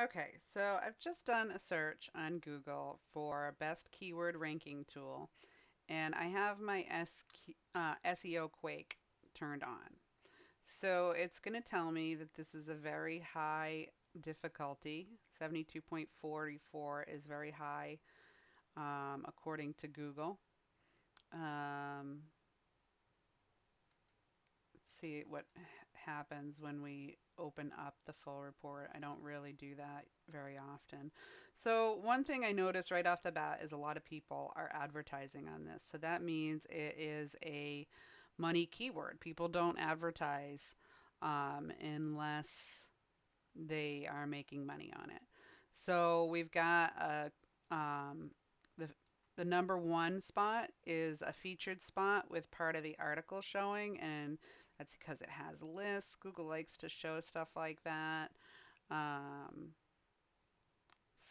Okay, so I've just done a search on Google for best keyword ranking tool, and I have my SEO Quake turned on. So it's going to tell me that this is a very high difficulty. 72.44 is very high, according to Google. Um, let's see what happens when we open up the full report. I don't really do that very often. So one thing I noticed right off the bat is a lot of people are advertising on this. So that means it is a money keyword. People don't advertise unless they are making money on it. So we've got the the number one spot is a featured spot with part of the article showing, and that's because it has lists. Google likes to show stuff like that. Um,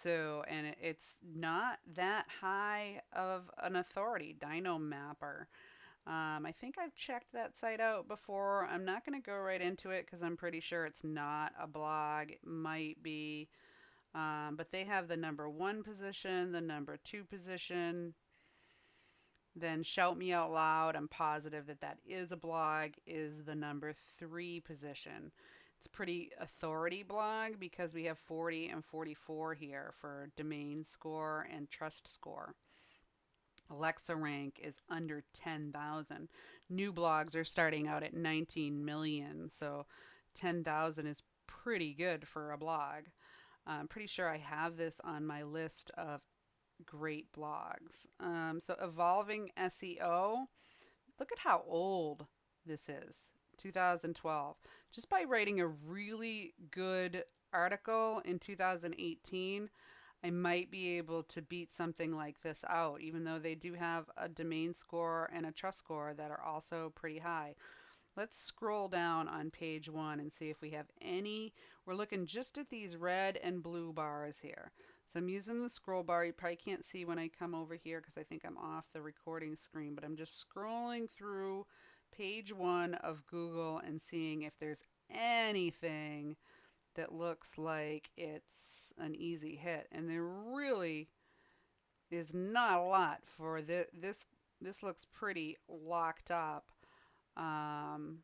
and it's not that high of an authority, Dino Mapper. I think I've checked that site out before. I'm not going to go right into it because I'm pretty sure it's not a blog. It might be, but they have the number one position, the number two position. Then Shout Me Out Loud, I'm positive that that is a blog, is the number three position. It's a pretty authority blog because we have 40 and 44 here for domain score and trust score. Alexa rank is under 10,000. New blogs are starting out at 19 million, so 10,000 is pretty good for a blog. I'm pretty sure I have this on my list of great blogs. So Evolving SEO, look at how old this is. 2012. Just by writing a really good article in 2018, I might be able to beat something like this out, even though they do have a domain score and a trust score that are also pretty high. Let's scroll down on page one and see if we have any. We're looking just at these red and blue bars here. So I'm using the scroll bar. You probably can't see when I come over here because I think I'm off the recording screen, but I'm just scrolling through page one of Google and seeing if there's anything that looks like it's an easy hit. And there really is not a lot for this. This looks pretty locked up. Um,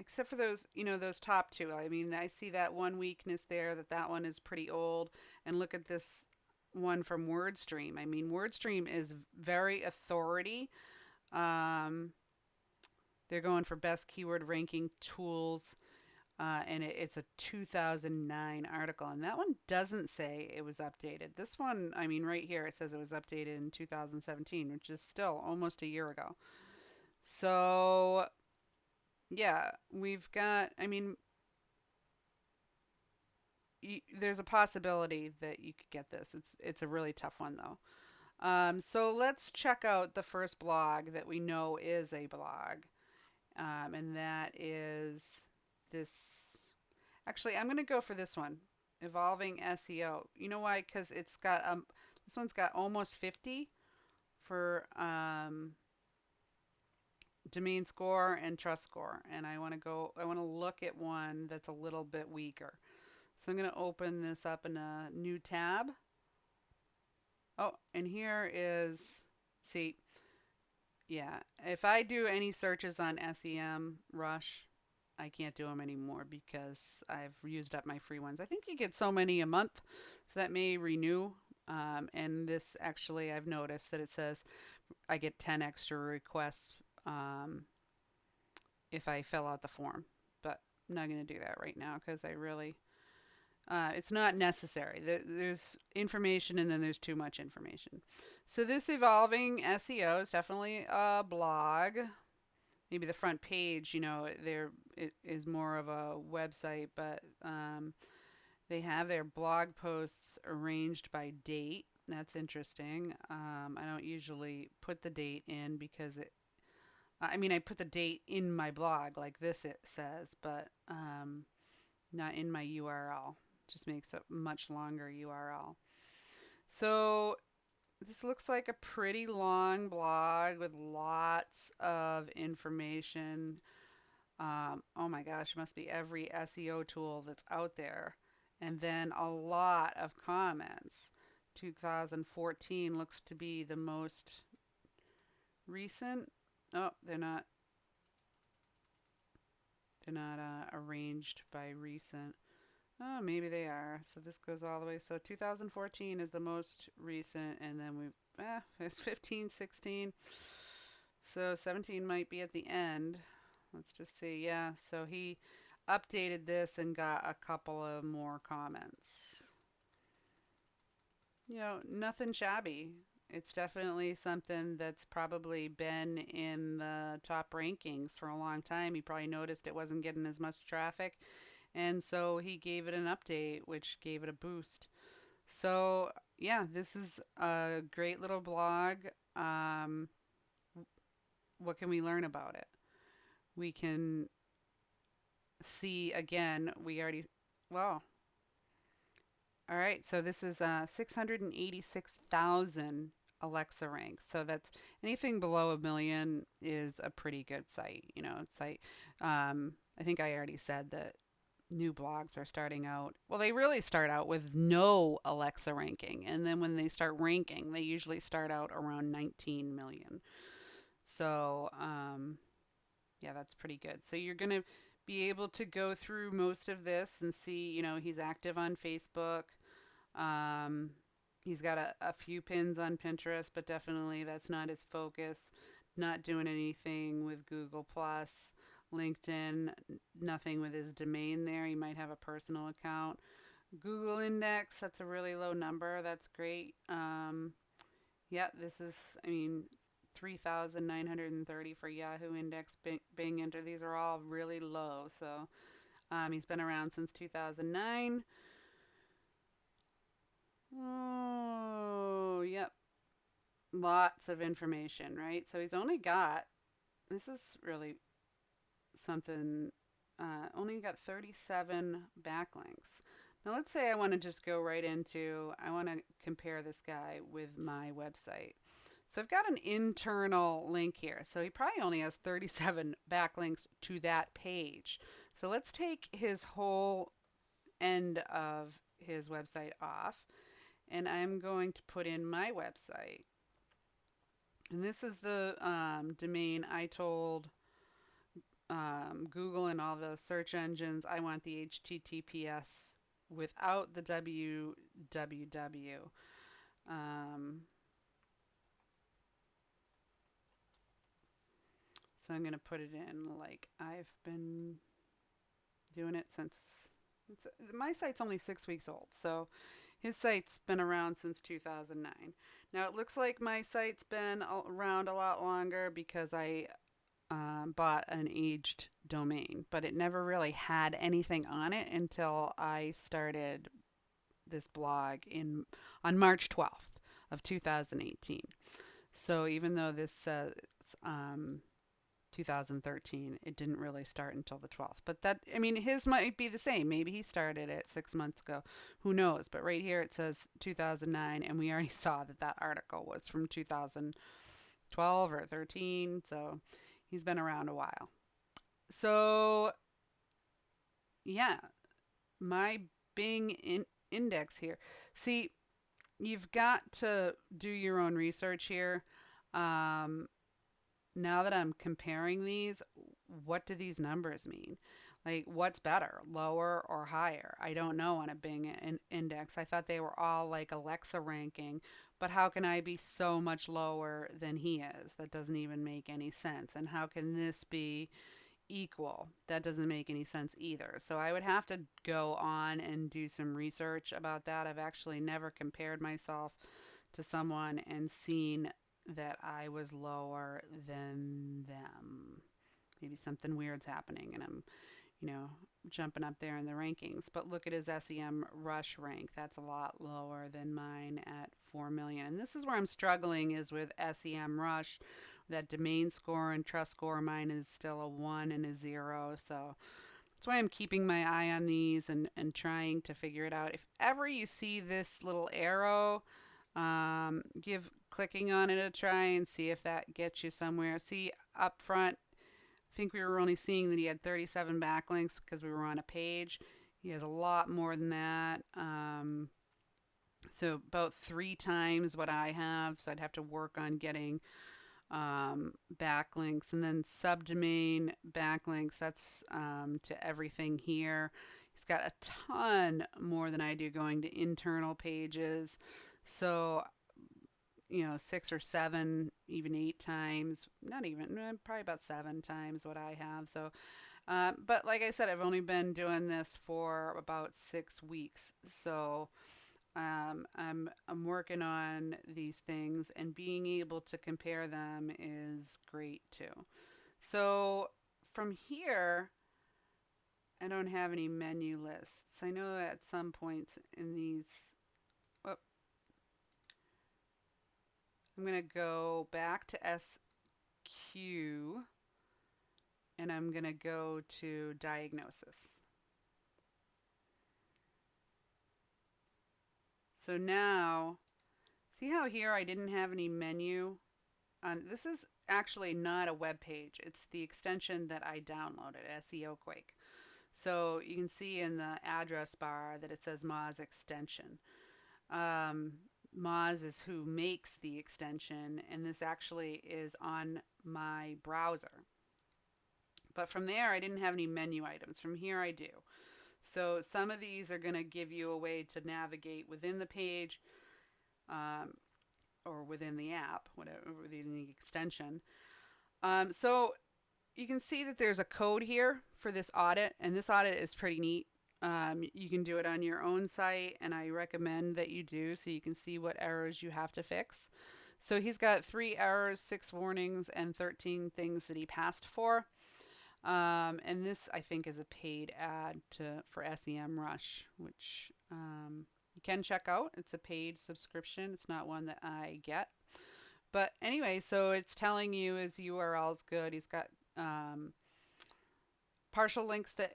Except for those, those top two. I mean, I see that one weakness there, that one is pretty old. And look at this one from WordStream. I mean, WordStream is very authority. Um, they're going for best keyword ranking tools. And it's a 2009 article. And that one doesn't say it was updated. This one, I mean, right here, it says it was updated in 2017, which is still almost a year ago. So, yeah, we've got, I mean, there's a possibility that you could get this. It's a really tough one though. So let's check out the first blog that we know is a blog, and that is this. Actually, I'm going to go for this one, Evolving SEO. You know why? Because it's got this one's got almost 50 for domain score and trust score, and I want to go. I want to look at one that's a little bit weaker. So I'm going to open this up in a new tab. Oh, and here is, see, yeah, if I do any searches on SEM Rush, I can't do them anymore because I've used up my free ones. I think you get so many a month, so that may renew. And this actually, I've noticed that it says I get 10 extra requests if I fill out the form. But I'm not going to do that right now because I really it's not necessary. There's information and then there's too much information. So this Evolving SEO is definitely a blog. Maybe the front page, there it is more of a website, but they have their blog posts arranged by date. That's interesting. I don't usually put the date in because I put the date in my blog like this it says, but not in my URL. Just makes a much longer URL. So this looks like a pretty long blog with lots of information. Oh my gosh, it must be every SEO tool that's out there. And then a lot of comments. 2014 looks to be the most recent. Oh, they're not arranged by recent. Oh, maybe they are. So this goes all the way. So 2014 is the most recent, and then it's 15, 16. So 17 might be at the end. Let's just see. Yeah, so he updated this and got a couple of more comments. Nothing shabby. It's definitely something that's probably been in the top rankings for a long time. He probably noticed it wasn't getting as much traffic, and so he gave it an update, which gave it a boost. So, yeah, this is a great little blog. Um, what can we learn about it? We can see again, we already, well, all right, so this is 686,000 Alexa ranks. So that's anything below a million is a pretty good site. It's like, I think I already said that new blogs are starting out. Well, they really start out with no Alexa ranking. And then when they start ranking, they usually start out around 19 million. So, yeah, that's pretty good. So you're going to be able to go through most of this and see, he's active on Facebook. Um, he's got a few pins on Pinterest, but definitely that's not his focus. Not doing anything with Google Plus, LinkedIn, nothing with his domain there. He might have a personal account. Google Index, that's a really low number. That's great. Yeah, this is, 3,930 for Yahoo Index, Bing Enter. These are all really low. So he's been around since 2009. Oh, yep. Lots of information, right? So he's only got, this is really something, only got 37 backlinks. Now, let's say I want to just go right into, I want to compare this guy with my website. So I've got an internal link here. So he probably only has 37 backlinks to that page. So let's take his whole end of his website off, and I'm going to put in my website. And this is the domain I told Google and all the search engines I want the HTTPS without the www. So I'm going to put it in like I've been doing it since my site's only 6 weeks old. So his site's been around since 2009. Now it looks like my site's been around a lot longer because I bought an aged domain, but it never really had anything on it until I started this blog on March 12th of 2018. So even though this says 2013, it didn't really start until the 12th. But his might be the same. Maybe he started it 6 months ago. Who knows? But right here it says 2009, and we already saw that article was from 2012 or 13. So he's been around a while. So, yeah, my Bing index here. See, you've got to do your own research here. Now that I'm comparing these, what do these numbers mean? Like, what's better, lower or higher? I don't know on a Bing index. I thought they were all like Alexa ranking, but how can I be so much lower than he is? That doesn't even make any sense. And how can this be equal? That doesn't make any sense either. So I would have to go on and do some research about that. I've actually never compared myself to someone and seen that I was lower than them. Maybe something weird's happening and I'm, jumping up there in the rankings. But look at his SEM Rush rank. That's a lot lower than mine at 4 million. And this is where I'm struggling is with SEM Rush. That domain score and trust score, mine is still a 1 and a 0. So that's why I'm keeping my eye on these and trying to figure it out. If ever you see this little arrow, give clicking on it a try and see if that gets you somewhere. See up front, think we were only seeing that he had 37 backlinks because we were on a page. He has a lot more than that. So about 3 times what I have. So I'd have to work on getting backlinks, and then subdomain backlinks. That's to everything here. He's got a ton more than I do going to internal pages. So, 6 or 7, even 8 times, not even, probably about 7 times what I have. So, but like I said, I've only been doing this for about 6 weeks. So, I'm working on these things, and being able to compare them is great too. So from here, I don't have any menu lists. I know at some points in these, oh, I'm going to go back to SQ, and I'm going to go to diagnosis. So now, see how here I didn't have any menu? This is actually not a web page. It's the extension that I downloaded, SeoQuake. So you can see in the address bar that it says Moz extension. Moz is who makes the extension, and this actually is on my browser. But from there, I didn't have any menu items. From here, I do. So some of these are going to give you a way to navigate within the page, or within the app, whatever, within the extension. So you can see that there's a code here for this audit, and this audit is pretty neat. You can do it on your own site, and I recommend that you do, so you can see what errors you have to fix. So he's got 3 errors, 6 warnings, and 13 things that he passed for. And this, I think, is a paid ad for SEMrush, which you can check out. It's a paid subscription. It's not one that I get. But anyway, so it's telling you his URL is good. He's got partial links that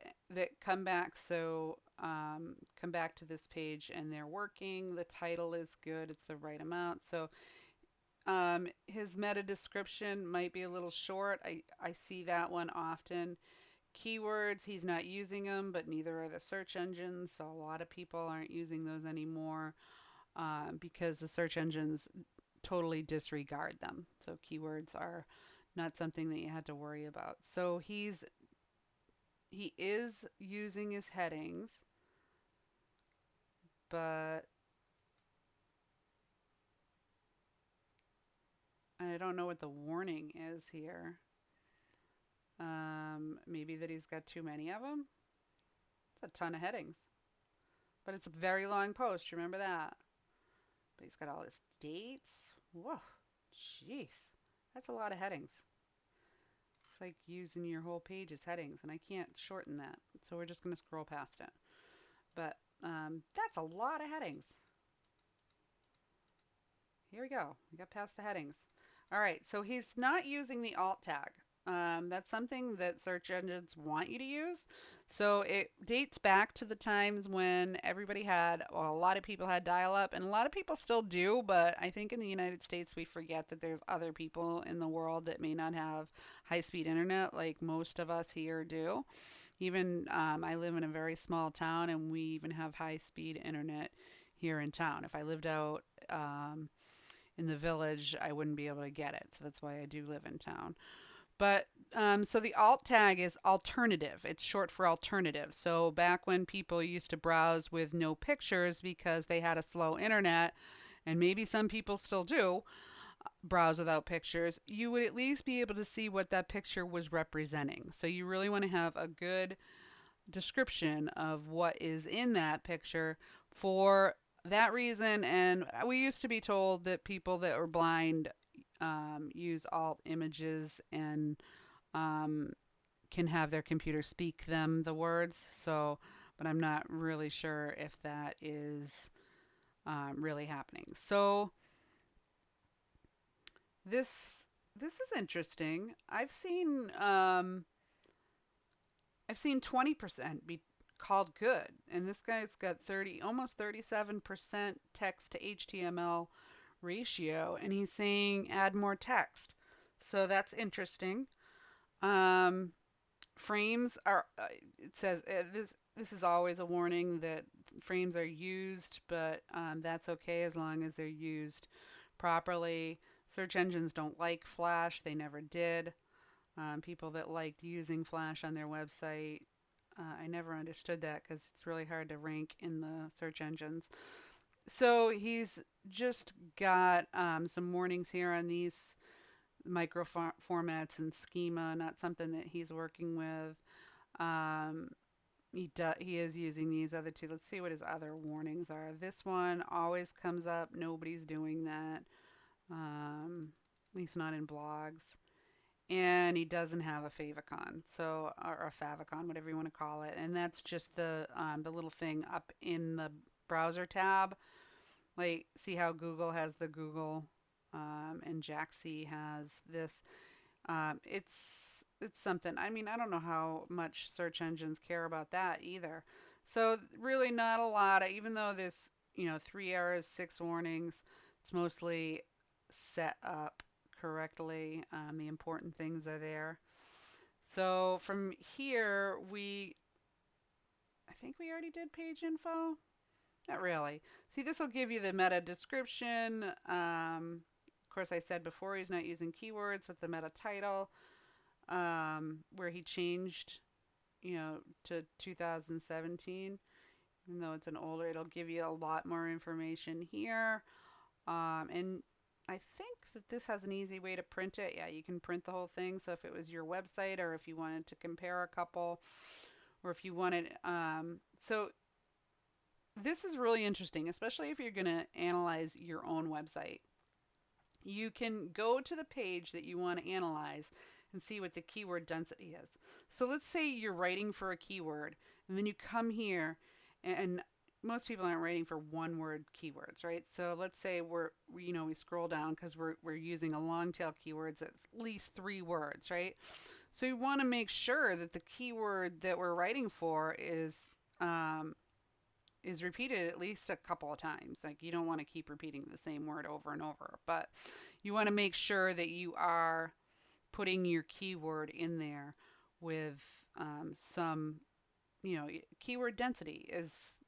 come back. So come back to this page and they're working. The title is good. It's the right amount. So his meta description might be a little short. I see that one often. Keywords, he's not using them, but neither are the search engines. So a lot of people aren't using those anymore because the search engines totally disregard them. So keywords are not something that you had to worry about. So he is using his headings, but I don't know what the warning is here. Maybe that he's got too many of them. It's a ton of headings, but it's a very long post. Remember that. But he's got all his dates. Whoa, jeez, that's a lot of headings. It's like using your whole page as headings, and I can't shorten that. So we're just going to scroll past it. But that's a lot of headings. Here we go. We got past the headings. All right, so he's not using the alt tag. That's something that search engines want you to use. So it dates back to the times when everybody had, well, a lot of people had dial-up, and a lot of people still do, but I think in the United States we forget that there's other people in the world that may not have high-speed internet like most of us here do. Even I live in a very small town, and we even have high-speed internet here in town. If I lived out in the village, I wouldn't be able to get it. So that's why I do live in town. But so the alt tag is alternative. It's short for alternative. So back when people used to browse with no pictures because they had a slow internet, and maybe some people still do browse without pictures, you would at least be able to see what that picture was representing. So you really want to have a good description of what is in that picture for that reason. And we used to be told that people that were blind use alt images and can have their computer speak them the words. So, but I'm not really sure if that is really happening. So this is interesting. I've seen 20% be called good, and this guy's got almost 37% text to HTML ratio, and he's saying add more text. So that's interesting. Um, frames are, it says this is always a warning that frames are used, but that's okay as long as they're used properly. Search engines don't like Flash, they never did. People that liked using Flash on their website, I never understood that because it's really hard to rank in the search engines. So he's just got some warnings here on these micro formats and schema, not something that he's working with. Um, he is using these other two. Let's see what his other warnings are. This one always comes up. Nobody's doing that, at least not in blogs. And he doesn't have a favicon, so or a favicon, whatever you want to call it. And that's just the little thing up in the browser tab. Like, see how Google has the Google, and Jaxie has this. It's something. I mean, I don't know how much search engines care about that either. So really, not a lot. Even though this, 3 errors, 6 warnings, it's mostly set up correctly. The important things are there. So from here, I think we already did page info. Not really. See, this will give you the meta description. Of course, I said before he's not using keywords with the meta title, where he changed, to 2017. Even though it's an older, it'll give you a lot more information here. And I think that this has an easy way to print it. Yeah, you can print the whole thing. So if it was your website, or if you wanted to compare a couple, or if you wanted, so this is really interesting, especially if you're going to analyze your own website. You can go to the page that you want to analyze and see what the keyword density is. So let's say you're writing for a keyword, and then you come here, and most people aren't writing for one word keywords, right? So let's say we scroll down because we're using a long tail keywords, at least 3 words, right? So you want to make sure that the keyword that we're writing for is repeated at least a couple of times. Like, you don't want to keep repeating the same word over and over, but you want to make sure that you are putting your keyword in there with some, keyword density is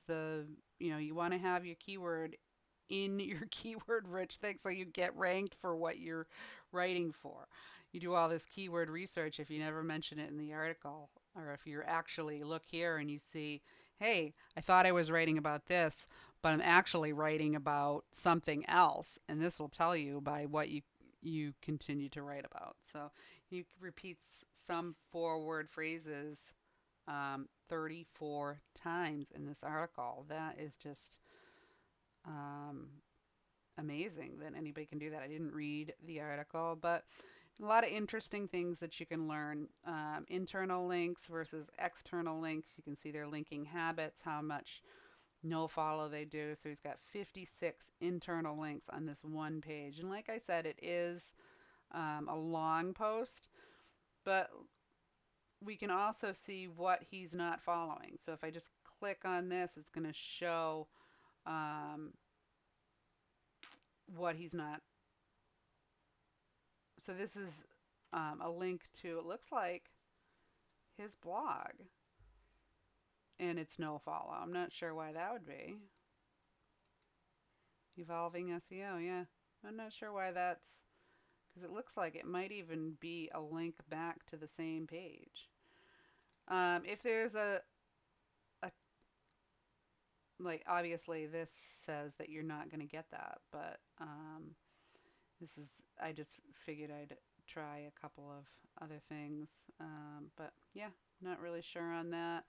the, you want to have your keyword in your keyword rich thing so you get ranked for what you're writing for. You do all this keyword research if you never mention it in the article, or if you actually look here and you see, hey, I thought I was writing about this, but I'm actually writing about something else, and this will tell you by what you continue to write about. So he repeats some 4-word phrases 34 times in this article. That is just um, amazing that anybody can do that. I didn't read the article, but a lot of interesting things that you can learn. Internal links versus external links. You can see their linking habits, how much no follow they do. So he's got 56 internal links on this one page. And like I said, it is a long post, but we can also see what he's not following. So if I just click on this, it's going to show what he's not. So this is a link to, it looks like, his blog, and it's no follow. I'm not sure why that would be. Evolving SEO, yeah. I'm not sure why that's, because it looks like it might even be a link back to the same page. If there's like, obviously this says that you're not going to get that, but I just figured I'd try a couple of other things. But yeah, not really sure on that.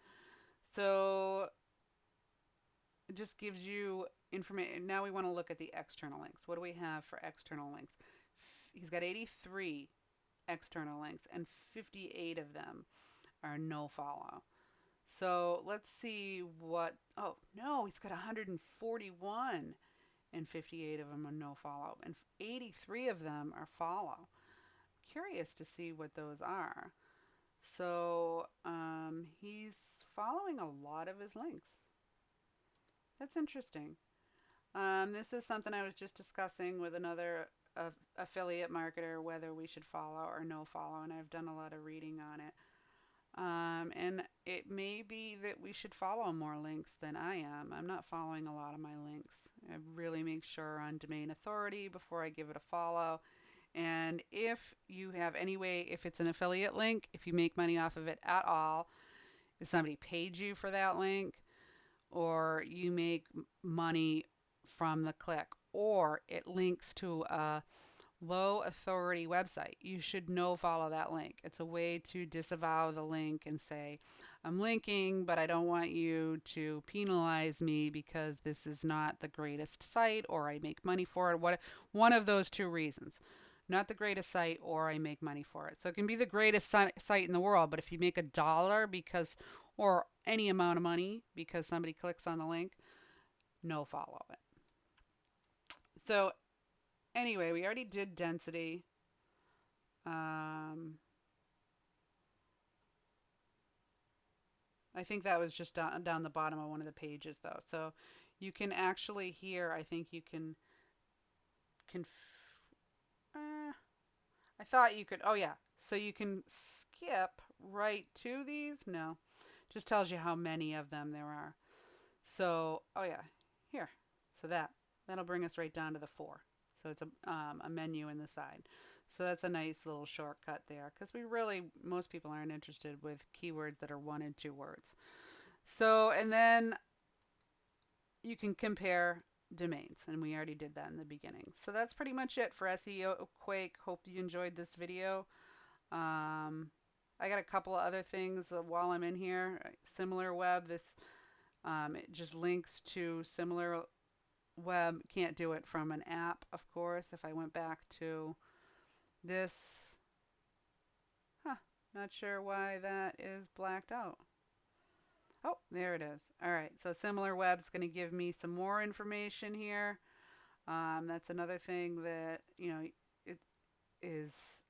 So it just gives you information. Now we want to look at the external links. What do we have for external links? He's got 83 external links, and 58 of them are no follow. So let's see what, oh no, he's got 141, and 58 of them are no follow, and 83 of them are follow. Curious to see what those are. So he's following a lot of his links. That's interesting. This is something I was just discussing with another a affiliate marketer whether we should follow or no follow, and I've done a lot of reading on it. And it may be that we should follow more links than I am. I'm not following a lot of my links. I really make sure on domain authority before I give it a follow. And if you have any way, if it's an affiliate link, if you make money off of it at all, if somebody paid you for that link, or you make money from the click, or it links to a low authority website, you should no follow that link. It's a way to disavow the link and say, I'm linking, but I don't want you to penalize me because this is not the greatest site or I make money for it. One of those two reasons. Not the greatest site or I make money for it. So it can be the greatest site in the world, but if you make $1 because, or any amount of money because somebody clicks on the link, no follow it. So anyway, we already did density. I think that was just down the bottom of one of the pages though. So you can actually here, I think you can, I thought you could, oh yeah. So you can skip right to these. No, just tells you how many of them there are. So, oh yeah, here. So that'll bring us right down to the 4. So it's a menu in the side. So that's a nice little shortcut there because most people aren't interested with keywords that are 1 and 2 words. So, and then you can compare domains, and we already did that in the beginning. So that's pretty much it for SeoQuake. Hope you enjoyed this video. I got a couple of other things while I'm in here. Similar Web, it just links to Similar Web. Can't do it from an app, of course. If I went back to this, not sure why that is blacked out. Oh, there it is. All right, so Similar Web's going to give me some more information here. That's another thing that, it is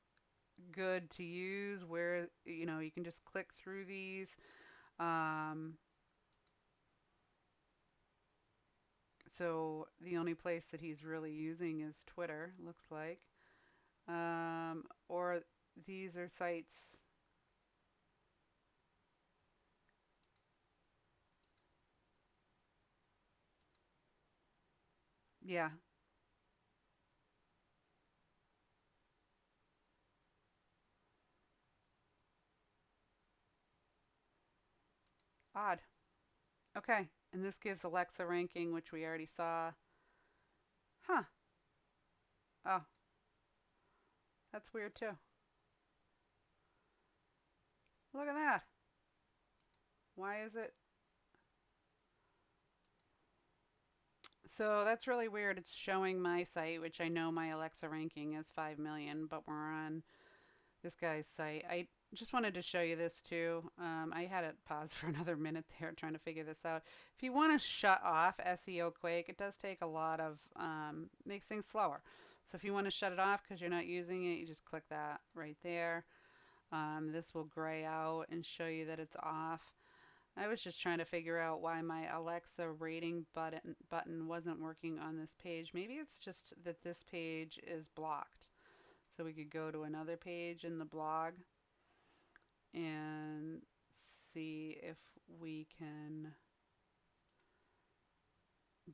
good to use where, you can just click through these. So the only place that he's really using is Twitter, looks like. Or these are sites. Yeah. Odd. Okay. And this gives Alexa ranking, which we already saw. Huh. Oh, that's weird too. Look at that. Why is it? So that's really weird. It's showing my site, which I know my Alexa ranking is 5 million, but we're on this guy's site. I just wanted to show you this too. I had it paused for another minute there trying to figure this out. If you want to shut off SeoQuake, it does take a lot of, makes things slower. So if you want to shut it off because you're not using it, you just click that right there. This will gray out and show you that it's off. I was just trying to figure out why my Alexa rating button wasn't working on this page. Maybe it's just that this page is blocked. So we could go to another page in the blog and see if we can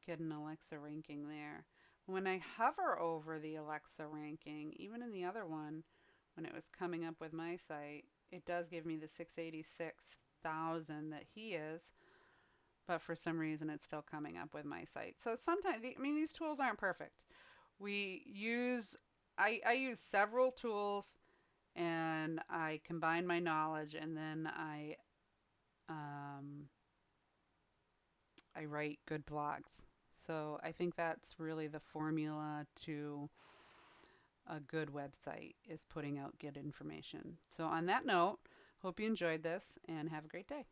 get an Alexa ranking there. When I hover over the Alexa ranking, even in the other one, when it was coming up with my site, it does give me the 686,000 that he is, but for some reason it's still coming up with my site. So sometimes, these tools aren't perfect. I use several tools and I combine my knowledge, and then I write good blogs. So I think that's really the formula to a good website, is putting out good information. So on that note, hope you enjoyed this and have a great day.